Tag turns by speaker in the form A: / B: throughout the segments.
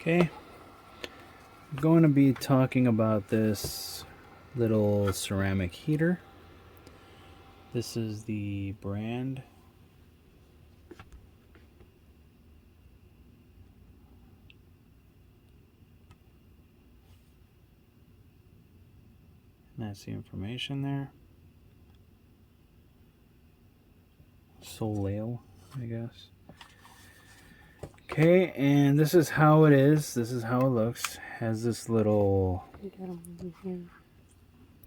A: Okay, I'm going to be talking about this little ceramic heater. This is the brand and that's the information there. Soleil, I guess. Okay, and this is how it is. This is how it looks. Has this little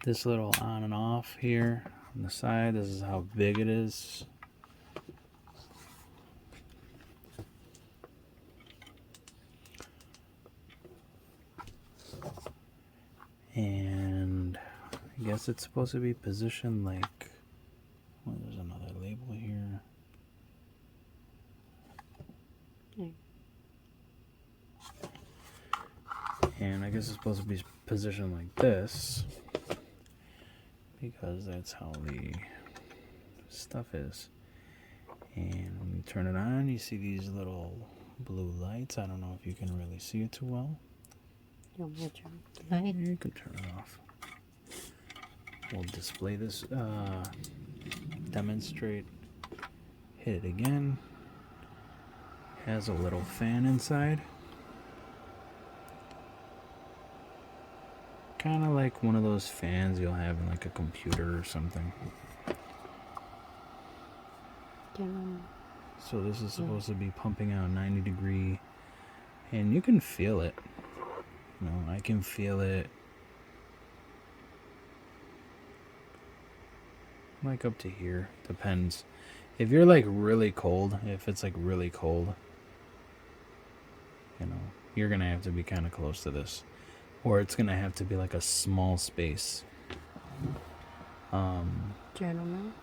A: on and off here on the side. This is how big it is. And I guess it's supposed to be positioned like, well, there's another label here. And I guess it's supposed to be positioned like this because that's how the stuff is. And when you turn it on, you see these little blue lights. I don't know if you can really see it too well.
B: You
A: can turn it off. We'll display this, demonstrate. Hit it again. Has a little fan inside. Kind of like one of those fans you'll have in like a computer or something. So this is supposed to be pumping out 90-degree, and you can feel it. You know, I can feel it like up to here. Depends. If you're like really cold, if it's like really cold, you know, you're gonna have to be kind of close to this, or it's gonna have to be like a small space.
B: Gentlemen?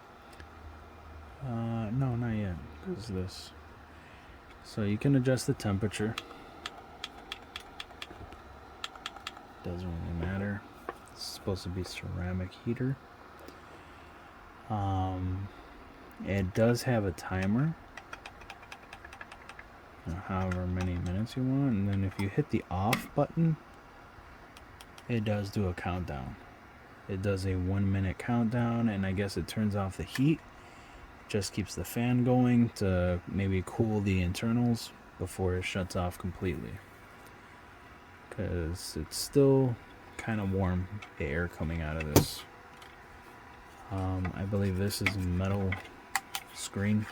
A: No, not yet. It's this. So you can adjust the temperature. Doesn't really matter. It's supposed to be ceramic heater. It does have a timer, however many minutes you want, and then if you hit the off button, it does do a countdown. It does a 1 minute countdown, and I guess it turns off the heat. It just keeps the fan going to maybe cool the internals before it shuts off completely, because it's still kind of warm, the air coming out of this. I believe this is metal screen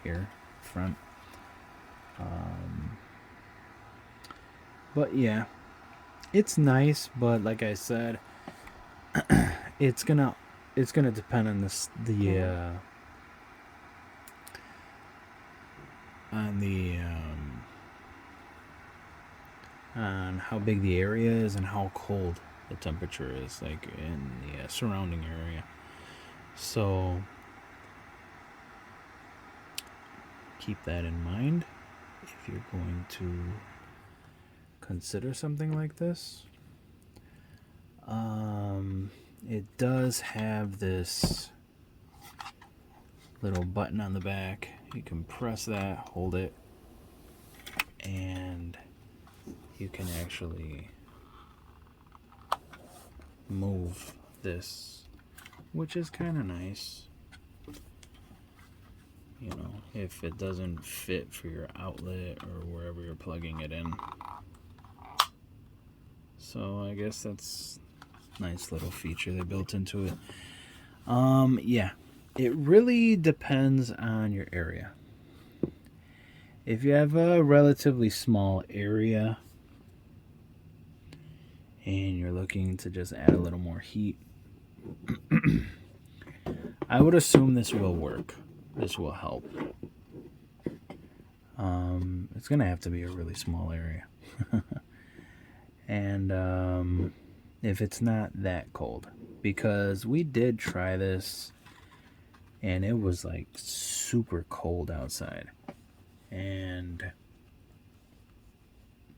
A: here front. But yeah, it's nice, but like I said, it's gonna depend on on how big the area is and how cold the temperature is, like in the surrounding area. So keep that in mind if you're going to consider something like this. It does have this little button on the back. You can press that, hold it, and you can actually move this, which is kind of nice. You know, if it doesn't fit for your outlet or wherever you're plugging it in. So I guess that's a nice little feature they built into it. Yeah, it really depends on your area. If you have a relatively small area and you're looking to just add a little more heat, I would assume this will work. This will help. It's gonna have to be a really small area. And if it's not that cold, because we did try this and it was like super cold outside, and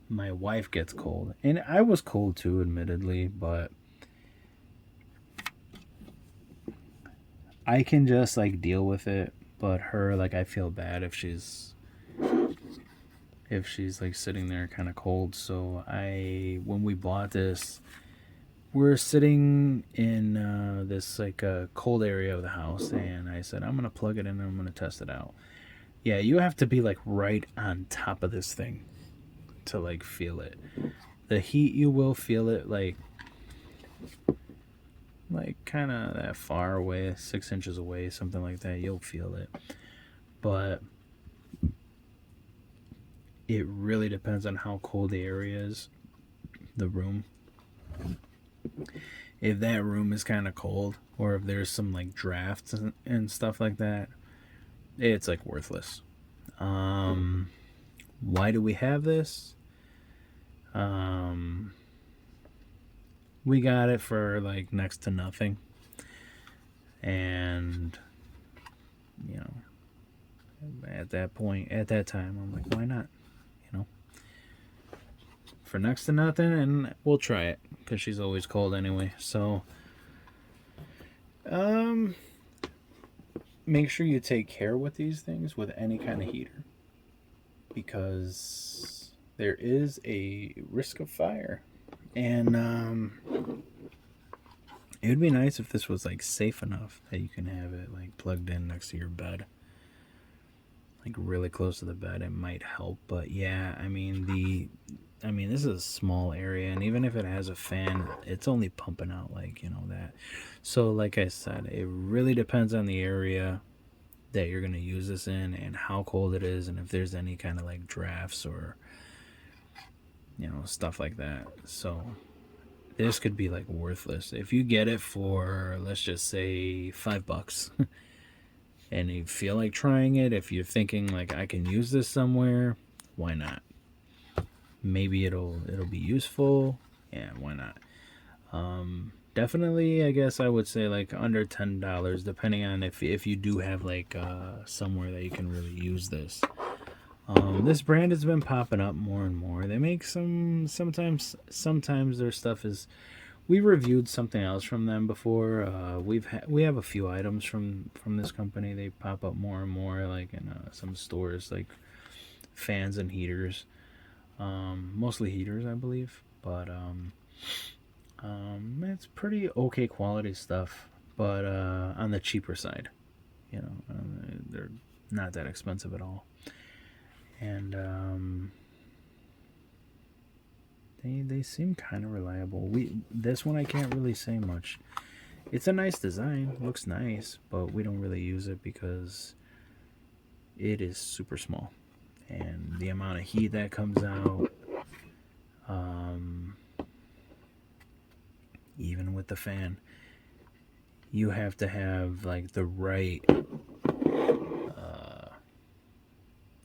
A: my wife gets cold, and I was cold too, admittedly, but I can just like deal with it. But her, like, I feel bad if if she's like sitting there kind of cold. So when we bought this, we're sitting in this like cold area of the house, and I said I'm gonna plug it in and I'm gonna test it out. Yeah, you have to be like right on top of this thing to like feel it. The heat, you will feel it like kind of that far away, 6 inches away, something like that. You'll feel it, but it really depends on how cold the area is, the room. If that room is kind of cold, or if there's some like drafts and stuff like that, it's like worthless. Why do we have this? We got it for like next to nothing, and you know, at that time, I'm like, why not? You know, for next to nothing, and we'll try it because she's always cold anyway. So, make sure you take care with these things with any kind of heater, because there is a risk of fire. And it would be nice if this was like safe enough that you can have it like plugged in next to your bed, like really close to the bed. It might help. But yeah, I mean this is a small area, and even if it has a fan, it's only pumping out like, that. So like I said, it really depends on the area that you're going to use this in and how cold it is, and if there's any kind of like drafts or stuff like that. So this could be like worthless if you get it for, let's just say, $5 and you feel like trying it. If you're thinking like, I can use this somewhere, why not? Maybe it'll be useful. Yeah, why not? Definitely, I guess I would say like under $10, depending on if you do have like somewhere that you can really use this. This brand has been popping up more and more. They make sometimes their stuff is. We reviewed something else from them before. We have a few items from this company. They pop up more and more, like in some stores, like fans and heaters. Mostly heaters, I believe, but it's pretty okay quality stuff, but on the cheaper side. They're not that expensive at all. And they seem kind of reliable. This one I can't really say much. It's a nice design, looks nice, but we don't really use it because it is super small, and the amount of heat that comes out, even with the fan, you have to have like the right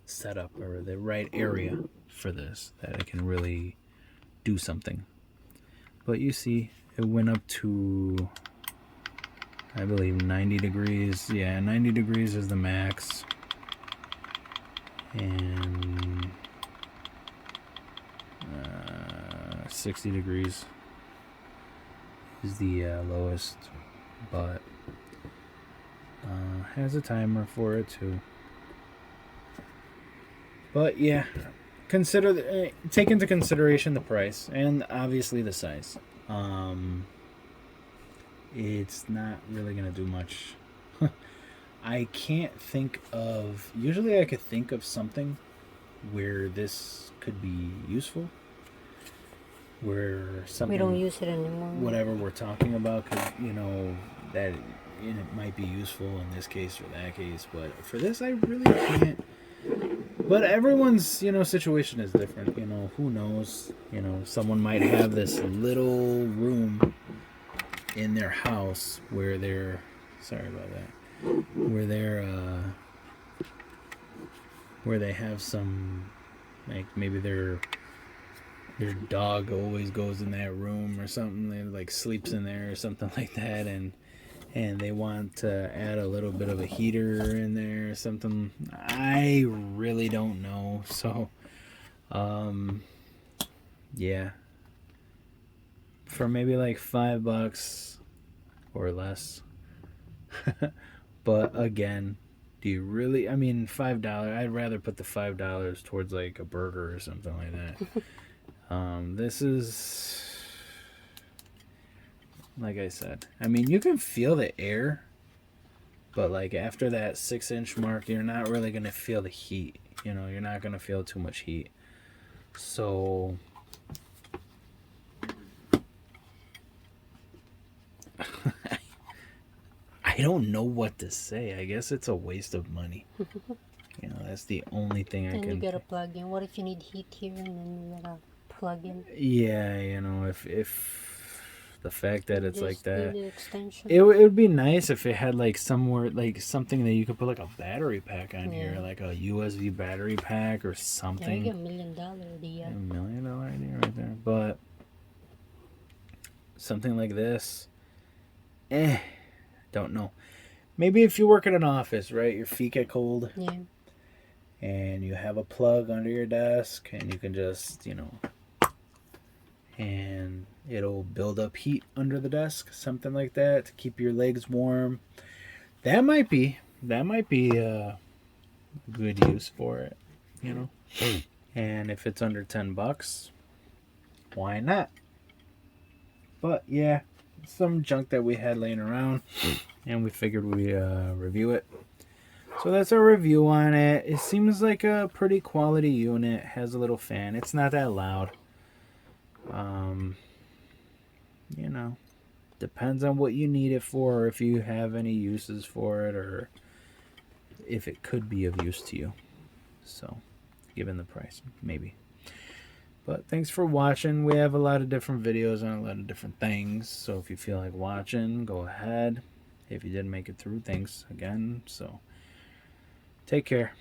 A: setup or the right area for this, that it can really do something. But you see, it went up to, I believe, 90 degrees. Yeah, 90 degrees is the max. And 60 degrees is the lowest. But has a timer for it too. But yeah, take into consideration the price and obviously the size. It's not really gonna do much. I can't think of. Usually, I could think of something where this could be useful. Where something
B: We don't use it anymore.
A: Whatever we're talking about, could that it might be useful in this case or that case. But for this, I really can't. But everyone's, situation is different. Who knows? Someone might have this little room in their house where they're, sorry about that, where they have some, like maybe their dog always goes in that room or something. They like sleeps in there or something like that, and they want to add a little bit of a heater in there or something. I really don't know. So, yeah, for maybe like $5 or less. But again, Do you really? I mean, $5. I'd rather put the $5 towards like a burger or something like that. This is, like I said. I mean, you can feel the air, but like after that 6-inch mark, you're not really gonna feel the heat. You know, you're not gonna feel too much heat. So I don't know what to say. I guess it's a waste of money. You know, that's the only thing I
B: Then
A: can.
B: you gotta plug in. What if you need heat here and then you gotta plug in?
A: Yeah, you know, if the fact that it's like
B: Just do
A: that,
B: the extension.
A: it would be nice if it had like somewhere like something that you could put like a battery pack on here,
B: Yeah.
A: like a USB battery pack or
B: There you
A: something.
B: go, $1 million idea.
A: $1 million idea right there. But something like this, don't know. Maybe if you work in an office, right? Your feet get cold.
B: Yeah.
A: And you have a plug under your desk, and you can just, you know, and it'll build up heat under the desk, something like that, to keep your legs warm. That might be a good use for it, you know. And if it's under $10, why not? But yeah, some junk that we had laying around, and we figured we'd review it. So that's our review on it. It seems like a pretty quality unit. Has a little fan. It's not that loud. You know, depends on what you need it for, or if you have any uses for it, or if it could be of use to you. So, given the price, maybe. But thanks for watching. We have a lot of different videos on a lot of different things. So if you feel like watching, go ahead. If you didn't make it through, thanks again. So take care.